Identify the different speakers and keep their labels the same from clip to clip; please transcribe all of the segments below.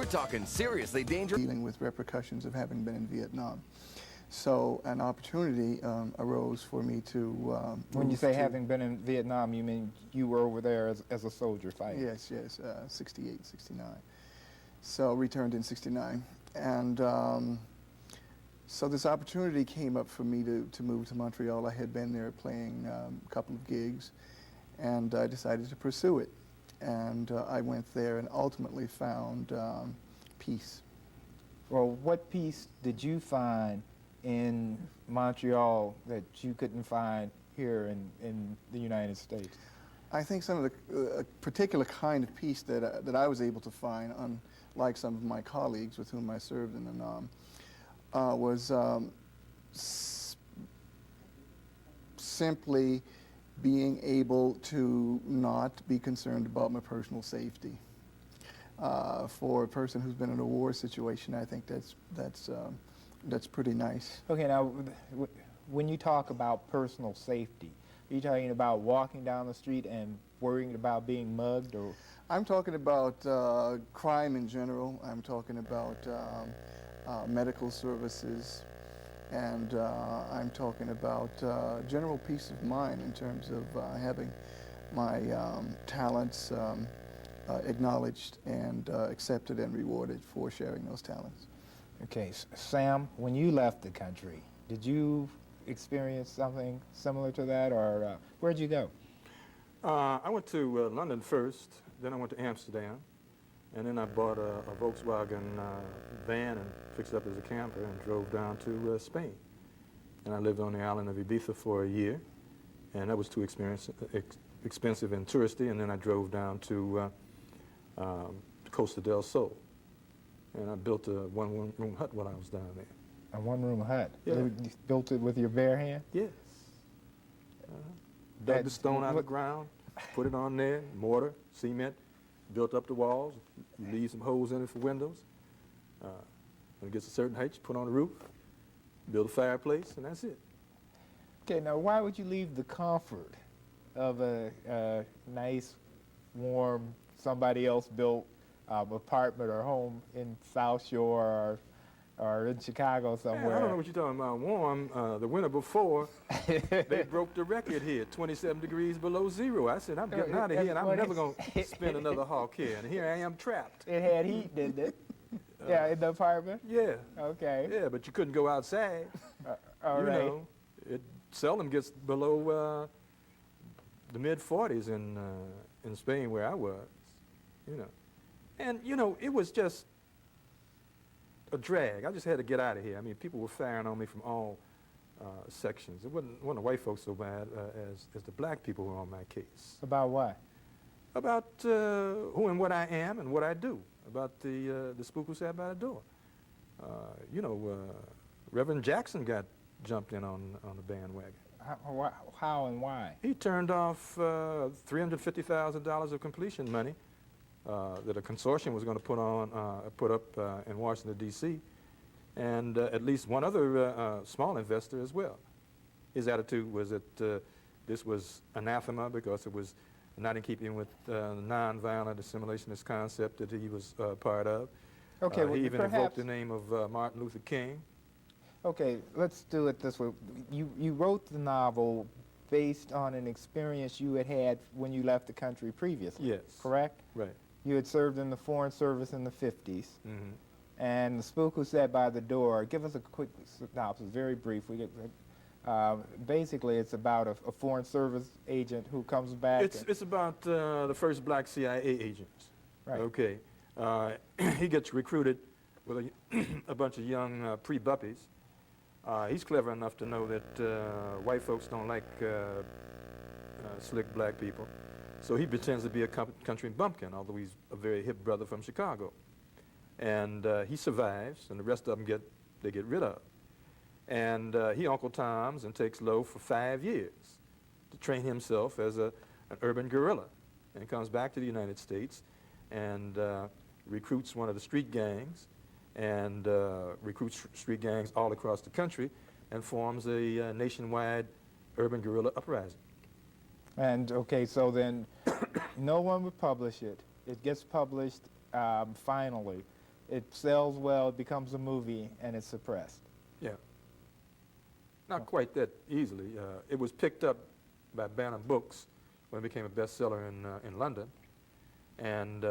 Speaker 1: We're talking seriously dangerous.
Speaker 2: Dealing with repercussions of having been in Vietnam. So an opportunity arose for me to
Speaker 3: When you say having been in Vietnam, you mean you were over there as a soldier fighting?
Speaker 2: Yes, 68, 69. So returned in 69. And so this opportunity came up for me to move to Montreal. I had been there playing a couple of gigs, and I decided to pursue it. And I went there and ultimately found peace.
Speaker 3: Well, what peace did you find in Montreal that you couldn't find here in the United States?
Speaker 2: I think some of the particular kind of peace that I was able to find, unlike some of my colleagues with whom I served in the NAM, was simply being able to not be concerned about my personal safety. For a person who's been in a war situation, I think that's pretty nice.
Speaker 3: Okay, now, when you talk about personal safety, are you talking about walking down the street and worrying about being mugged, or?
Speaker 2: I'm talking about crime in general. I'm talking about medical services, and I'm talking about general peace of mind in terms of having my talents acknowledged and accepted and rewarded for sharing those talents.
Speaker 3: Okay, Sam, when you left the country, did you experience something similar to that, or where'd you go?
Speaker 4: I went to London first, then I went to Amsterdam, and then I bought a Volkswagen van and fixed it up as a camper and drove down to Spain. And I lived on the island of Ibiza for a year, and that was too expensive and touristy, and then I drove down to Costa del Sol. And I built a one-room hut while I was down there.
Speaker 3: A one-room hut?
Speaker 4: Yeah.
Speaker 3: You built it with your bare hand?
Speaker 4: Yes. Dug the stone out of the ground, put it on there, mortar, cement, built up the walls, leave some holes in it for windows. When it gets a certain height, you put on the roof, build a fireplace, and that's it.
Speaker 3: Okay, now why would you leave the comfort of a nice, warm, somebody else built apartment or home in South Shore or in Chicago somewhere?
Speaker 4: Man, I don't know what you're talking about. Warm, the winter before, they broke the record here, 27 degrees below zero. I said, I'm getting out of here, and I'm never going to spend another hawk here. And here I am trapped.
Speaker 3: It had heat, didn't it? Yeah, in the apartment?
Speaker 4: Yeah.
Speaker 3: Okay.
Speaker 4: Yeah, but you couldn't go outside.
Speaker 3: All
Speaker 4: you
Speaker 3: right.
Speaker 4: know, it seldom gets below the mid-40s in Spain where I was, you know. And, you know, it was just a drag. I just had to get out of here. I mean, people were firing on me from all sections. It wasn't the white folks so bad as the black people who were on my case.
Speaker 3: About what?
Speaker 4: About who and what I am and what I do. About the spook who sat by the door. You know, Reverend Jackson got jumped in on the bandwagon.
Speaker 3: How and why?
Speaker 4: He turned off $350,000 of completion money that a consortium was going to put up in Washington, D.C., and at least one other small investor as well. His attitude was that this was anathema because it was not in keeping with the nonviolent assimilationist concept that he was part of.
Speaker 3: Okay, well,
Speaker 4: he even invoked the name of Martin Luther King.
Speaker 3: Okay, let's do it this way. You wrote the novel based on an experience you had when you left the country previously.
Speaker 4: Yes.
Speaker 3: Correct?
Speaker 4: Right.
Speaker 3: You had served in the Foreign Service in the 50s.
Speaker 4: Mm-hmm.
Speaker 3: And the spook who sat by the door, give us a quick synopsis, very brief. Basically, it's about a Foreign Service agent who comes back.
Speaker 4: It's about the first black CIA agent.
Speaker 3: Right.
Speaker 4: Okay. He gets recruited with a bunch of young pre-buppies. He's clever enough to know that white folks don't like slick black people. So he pretends to be a country bumpkin, although he's a very hip brother from Chicago. And he survives, and the rest of them get rid of. And he Uncle Toms and takes low for 5 years to train himself as an urban guerrilla, and comes back to the United States and recruits one of the street gangs, and recruits street gangs all across the country, and forms a nationwide urban guerrilla uprising.
Speaker 3: And okay, so then no one would publish it. It gets published finally it sells well, it becomes a movie, and it's suppressed.
Speaker 4: Yeah. Not quite that easily. It was picked up by Bantam Books when it became a bestseller in London, and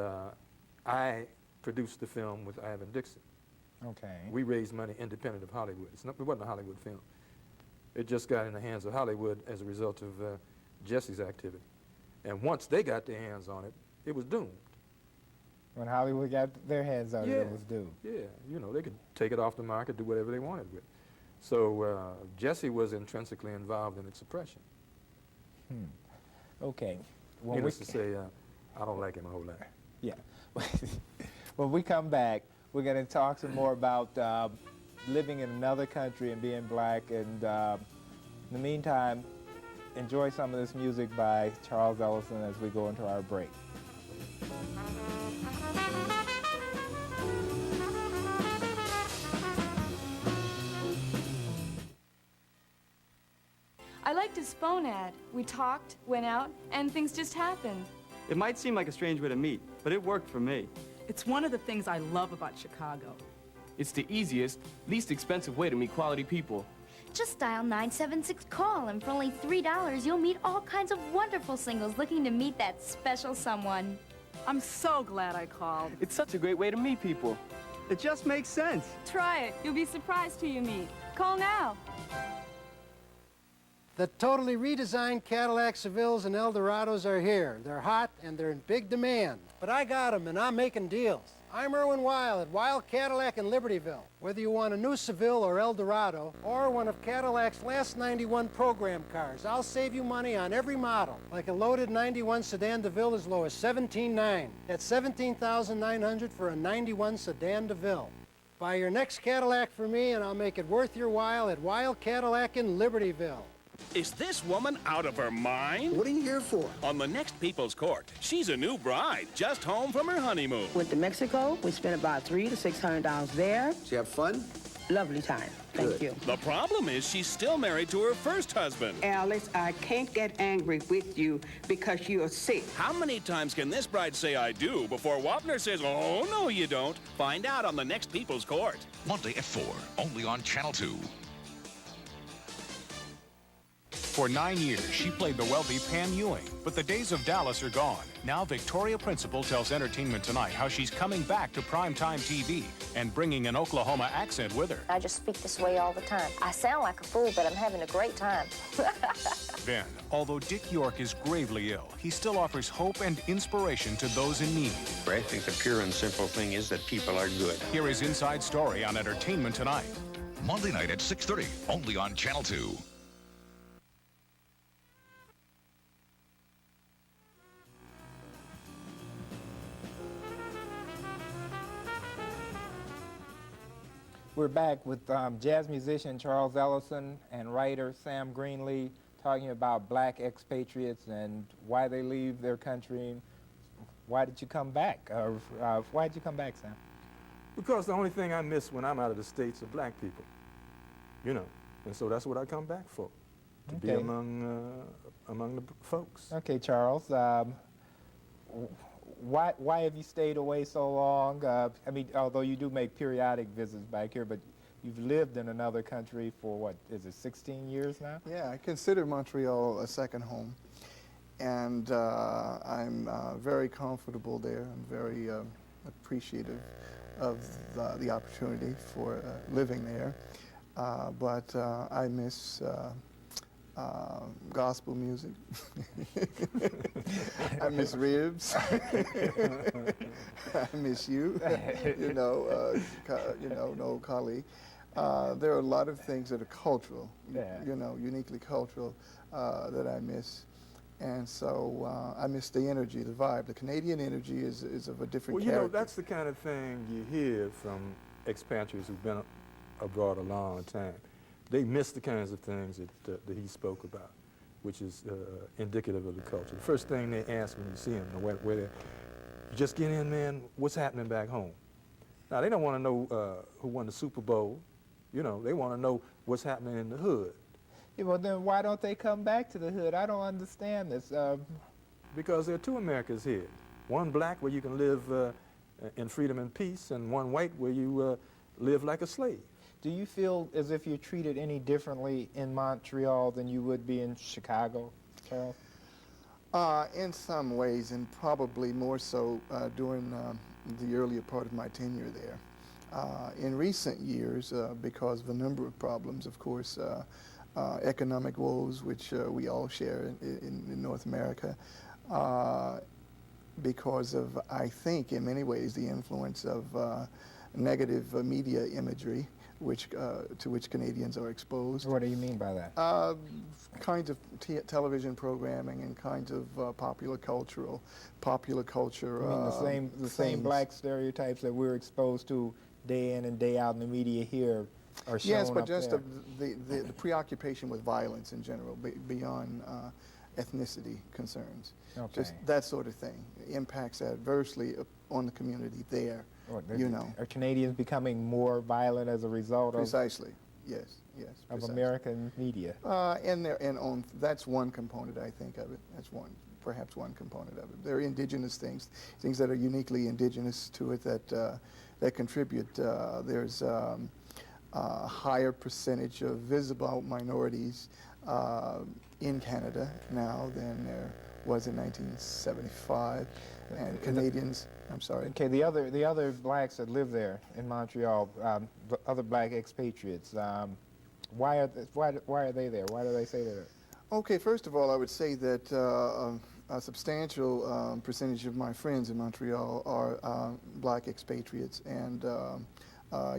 Speaker 4: I produced the film with Ivan Dixon.
Speaker 3: Okay.
Speaker 4: We raised money independent of Hollywood. It wasn't a Hollywood film. It just got in the hands of Hollywood as a result of Jesse's activity. And once they got their hands on it, it was doomed.
Speaker 3: When Hollywood got their hands on it, it was due.
Speaker 4: Yeah, you know, they could take it off the market, do whatever they wanted with it. So Jesse was intrinsically involved in its suppression.
Speaker 3: Okay.
Speaker 4: Needless to say, I don't like him a whole lot.
Speaker 3: Yeah. When we come back, we're going to talk some more about living in another country and being black. And in the meantime, enjoy some of this music by Charles Ellison as we go into our break.
Speaker 1: I liked his phone ad. We talked, went out, and things just happened.
Speaker 5: It might seem like a strange way to meet, but it worked for me.
Speaker 6: It's one of the things I love about Chicago.
Speaker 7: It's the easiest, least expensive way to meet quality people.
Speaker 8: Just dial 976-CALL, and for only $3, you'll meet all kinds of wonderful singles looking to meet that special someone.
Speaker 6: I'm so glad I called.
Speaker 7: It's such a great way to meet people.
Speaker 5: It just makes sense.
Speaker 1: Try it. You'll be surprised who you meet. Call now.
Speaker 9: The totally redesigned Cadillac Sevilles and Eldorados are here. They're hot and they're in big demand. But I got them and I'm making deals. I'm Irwin Weil at Weil Cadillac in Libertyville. Whether you want a new Seville or Eldorado, or one of Cadillac's last 91 program cars, I'll save you money on every model. Like a loaded 91 Sedan DeVille as low as $17,900. That's $17,900 for a 91 Sedan DeVille. Buy your next Cadillac for me and I'll make it worth your while at Weil Cadillac in Libertyville.
Speaker 10: Is this woman out of her mind?
Speaker 11: What are you here for?
Speaker 10: On the next People's Court, she's a new bride, just home from her honeymoon.
Speaker 12: Went to Mexico. We spent about $300 to $600 there.
Speaker 11: Did you have fun?
Speaker 12: Lovely time. Thank you.
Speaker 10: The problem is she's still married to her first husband.
Speaker 12: Alice, I can't get angry with you because you're sick.
Speaker 10: How many times can this bride say I do before Wapner says, oh, no, you don't? Find out on the next People's Court.
Speaker 13: Monday at 4, only on Channel 2.
Speaker 14: For 9 years, she played the wealthy Pam Ewing, but the days of Dallas are gone. Now Victoria Principal tells Entertainment Tonight how she's coming back to primetime TV and bringing an Oklahoma accent with her.
Speaker 15: I just speak this way all the time. I sound like a fool, but I'm having a great time.
Speaker 14: Then, although Dick York is gravely ill, he still offers hope and inspiration to those in need.
Speaker 16: I think the pure and simple thing is that people are good.
Speaker 14: Here is Inside Story on Entertainment Tonight.
Speaker 13: Monday night at 6:30, only on Channel 2.
Speaker 3: We're back with jazz musician Charles Ellison and writer Sam Greenlee talking about black expatriates and why they leave their country. Why did you come back? Why did you come back, Sam?
Speaker 4: Because the only thing I miss when I'm out of the States are black people, you know. And so that's what I come back for, to be among the folks.
Speaker 3: Okay, Charles. Why have you stayed away so long? I mean, although you do make periodic visits back here, but you've lived in another country for, what, is it 16 years now?
Speaker 2: Yeah, I consider Montreal a second home. And I'm very comfortable there. I'm very appreciative of the opportunity for living there. But I miss gospel music. I miss ribs. I miss you. No colleague. There are a lot of things that are cultural, uniquely cultural, that I miss. And so I miss the energy, the vibe. The Canadian energy is of a different character.
Speaker 4: Well, that's the kind of thing you hear from expatriates who've been abroad a long time. They miss the kinds of things that he spoke about, which is indicative of the culture. The first thing they ask when you see them, where they just get in, man, what's happening back home? Now, they don't want to know who won the Super Bowl. You know, they want to know what's happening in the hood.
Speaker 3: Yeah, well, then why don't they come back to the hood? I don't understand this.
Speaker 4: Because there are two Americas here. One black, where you can live in freedom and peace, and one white where you live like a slave.
Speaker 3: Do you feel as if you're treated any differently in Montreal than you would be in Chicago, Charles?
Speaker 2: In some ways, and probably more so during the earlier part of my tenure there. In recent years, because of a number of problems, of course, economic woes, which we all share in North America, because of, I think, in many ways, the influence of negative media imagery, to which Canadians are exposed.
Speaker 3: What do you mean by that?
Speaker 2: Kinds of television programming and kinds of popular culture.
Speaker 3: You mean the same black stereotypes that we're exposed to day in and day out in the media here are shown
Speaker 2: Yes, but
Speaker 3: up
Speaker 2: just
Speaker 3: there.
Speaker 2: the preoccupation with violence in general, beyond ethnicity concerns.
Speaker 3: Okay.
Speaker 2: Just that sort of thing impacts adversely on the community there. You know.
Speaker 3: Are Canadians becoming more violent as a result
Speaker 2: Precisely. Yes.
Speaker 3: of
Speaker 2: Precisely.
Speaker 3: American media?
Speaker 2: That's one component, I think, of it. That's perhaps one component of it. There are indigenous things that are uniquely indigenous to it that contribute. There's a higher percentage of visible minorities in Canada now than there was in 1975, and Canadians. I'm sorry.
Speaker 3: Okay, the other blacks that live there in Montreal, other black expatriates, why are they there? Why do they say they're there?
Speaker 2: Okay, first of all, I would say that a substantial percentage of my friends in Montreal are black expatriates and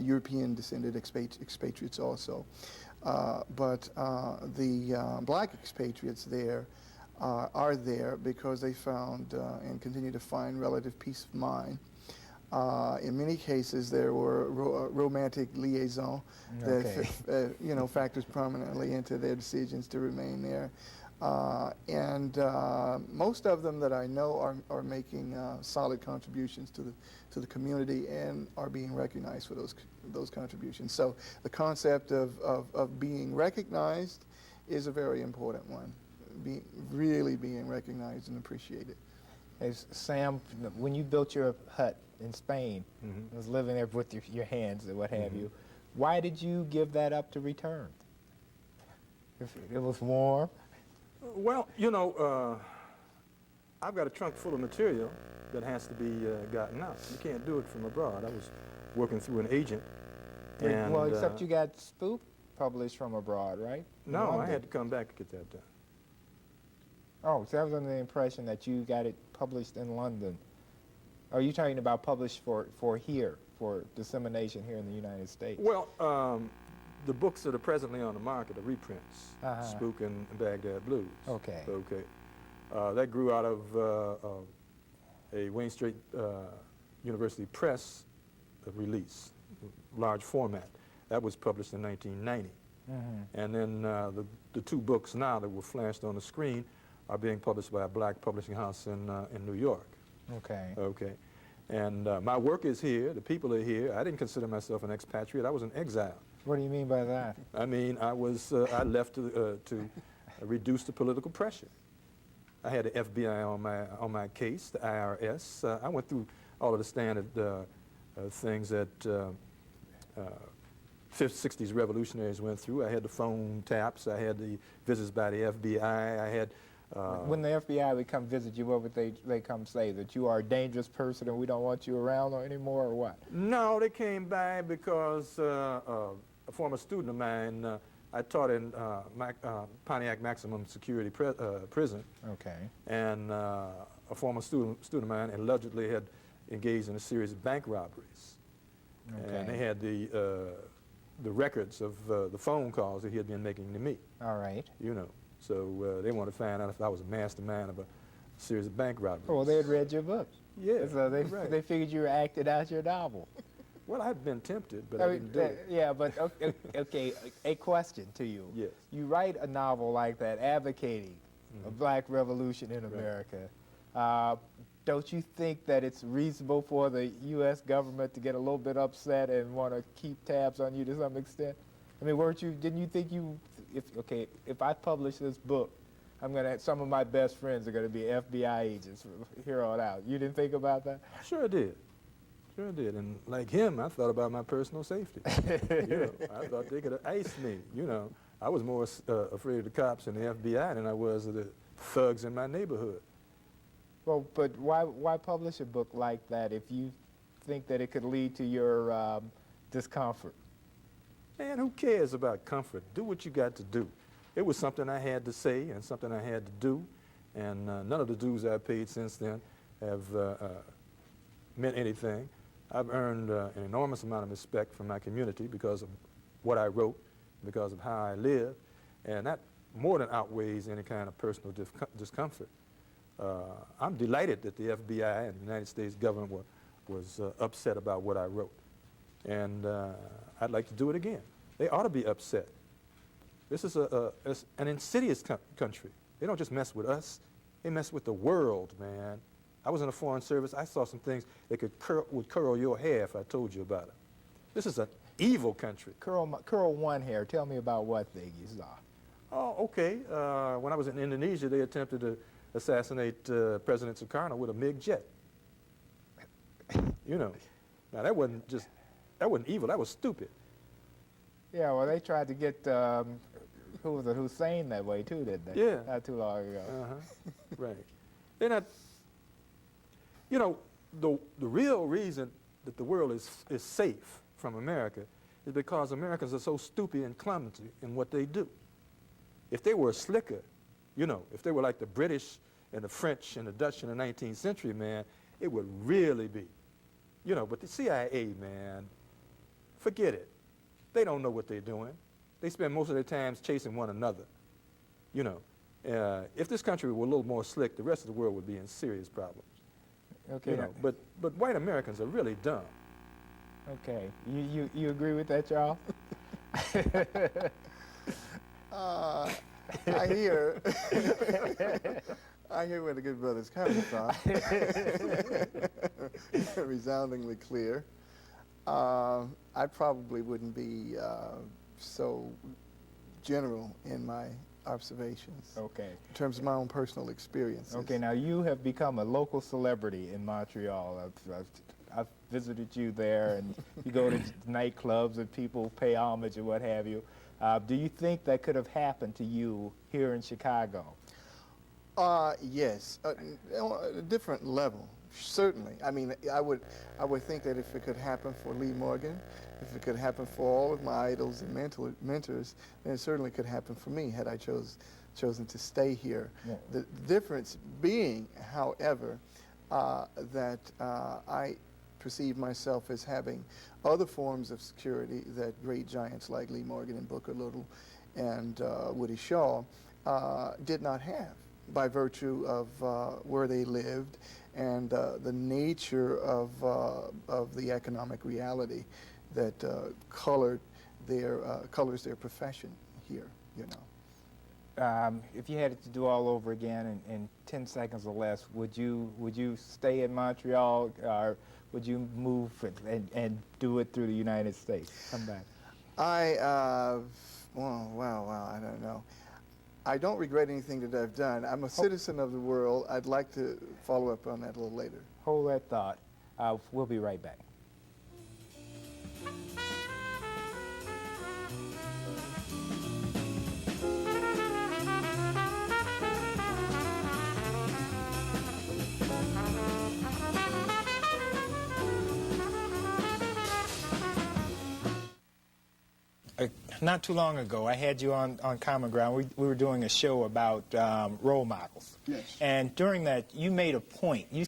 Speaker 2: European-descended expatriates also. But the black expatriates there are there because they found and continue to find relative peace of mind. In many cases, there were romantic liaisons that factors prominently into their decisions to remain there. And most of them that I know are making solid contributions to the community and are being recognized for those contributions. So the concept of being recognized is a very important one. Really being recognized and appreciated.
Speaker 3: Sam, when you built your hut in Spain, was living there with your hands and what have you, why did you give that up to return? If it was warm?
Speaker 4: Well, I've got a trunk full of material that has to be gotten out. You can't do it from abroad. I was working through an agent. And,
Speaker 3: well, except you got Spook published from abroad, right?
Speaker 4: No, I had to come back to get that done.
Speaker 3: Oh, so I was under the impression that you got it published in London. Are you talking about published for here, for dissemination here in the United States?
Speaker 4: Well, the books that are presently on the market are reprints, Spook and Baghdad Blues.
Speaker 3: Okay.
Speaker 4: That grew out of a Wayne State University Press release, large format. That was published in 1990. And then the two books now that were flashed on the screen are being published by a black publishing house in New York.
Speaker 3: Okay.
Speaker 4: And my work is here. The people are here. I didn't consider myself an expatriate. I was an exile.
Speaker 3: What do you mean by that?
Speaker 4: I mean, I left to reduce the political pressure. I had the FBI on my case, the IRS. I went through all of the standard things that 60s revolutionaries went through. I had the phone taps. I had the visits by the FBI. I had.
Speaker 3: When the FBI would come visit you, what would they come say? That you are a dangerous person and we don't want you around anymore, or what?
Speaker 4: No, they came by because a former student of mine, I taught in Pontiac Maximum Security Prison.
Speaker 3: Okay.
Speaker 4: And a former student of mine allegedly had engaged in a series of bank robberies.
Speaker 3: Okay.
Speaker 4: And they had the records of the phone calls that he had been making to me.
Speaker 3: All right.
Speaker 4: So they wanted to find out if I was a mastermind of a series of bank robberies.
Speaker 3: Well, they had read your book.
Speaker 4: Yeah.
Speaker 3: So they figured you were acting out your novel.
Speaker 4: Well, I'd been tempted, but I didn't do it.
Speaker 3: Yeah, but okay, a question to you.
Speaker 4: Yes.
Speaker 3: You write a novel like that advocating a black revolution in America. Don't you think that it's reasonable for the U.S. government to get a little bit upset and want to keep tabs on you to some extent? I mean, didn't you think if I publish this book, some of my best friends are going to be FBI agents from here on out. You didn't think about that?
Speaker 4: Sure I did. Sure did. And like him, I thought about my personal safety. You know, I thought they could have iced me. You know, I was more afraid of the cops and the FBI than I was of the thugs in my neighborhood.
Speaker 3: Well, but why publish a book like that if you think that it could lead to your discomfort?
Speaker 4: Man, who cares about comfort? Do what you got to do. It was something I had to say and something I had to do, and none of the dues I've paid since then have meant anything. I've earned an enormous amount of respect from my community because of what I wrote, because of how I live, and that more than outweighs any kind of personal discomfort. I'm delighted that the FBI and the United States government was upset about what I wrote, and I'd like to do it again. They ought to be upset. This is an insidious country. They don't just mess with us, they mess with the world, man. I was in the Foreign Service. I saw some things that would curl your hair if I told you about it. This is an evil country.
Speaker 3: Curl one hair. Tell me about what thing you saw.
Speaker 4: Oh, okay. When I was in Indonesia, they attempted to assassinate President Sukarno with a MiG jet. You know, now that wasn't evil. That was stupid.
Speaker 3: Yeah, well, they tried to get who was it, Hussein that way too, didn't they?
Speaker 4: Yeah.
Speaker 3: Not too long ago.
Speaker 4: Right. They're not. You know, the real reason that the world is safe from America is because Americans are so stupid and clumsy in what they do. If they were slicker, you know, if they were like the British and the French and the Dutch in the 19th century, man, it would really be. You know, but the CIA, man, forget it. They don't know what they're doing. They spend most of their time chasing one another. You know, if this country were a little more slick, the rest of the world would be in serious problems.
Speaker 3: Okay.
Speaker 4: You know, but white Americans are really dumb.
Speaker 3: Okay. You agree with that, Charles?
Speaker 2: I hear where the good brother's coming from. Resoundingly clear. I probably wouldn't be so general in my observations.
Speaker 3: Okay.
Speaker 2: In terms of my own personal experiences.
Speaker 3: Okay, now you have become a local celebrity in Montreal. I've visited you there, and you go to nightclubs and people pay homage and what have you. Do you think that could have happened to you here in Chicago?
Speaker 2: Yes, on a different level, certainly. I mean, I would think that if it could happen for Lee Morgan, if it could happen for all of my idols and mentors, then it certainly could happen for me had I chosen to stay here. Yeah. The difference being, however, that I perceive myself as having other forms of security that great giants like Lee Morgan and Booker Little and Woody Shaw did not have, by virtue of where they lived and the nature of the economic reality that colors their profession here, you know.
Speaker 3: If you had it to do all over again in 10 seconds or less, would you stay in Montreal, or would you move and do it through the United States? Come back.
Speaker 2: Well, I don't know. I don't regret anything that I've done. I'm a citizen of the world. I'd like to follow up on that a little later.
Speaker 3: Hold that thought. We'll be right back. Not too long ago, I had you on Common Ground. We were doing a show about role models.
Speaker 2: Yes.
Speaker 3: And during that, you made a point. You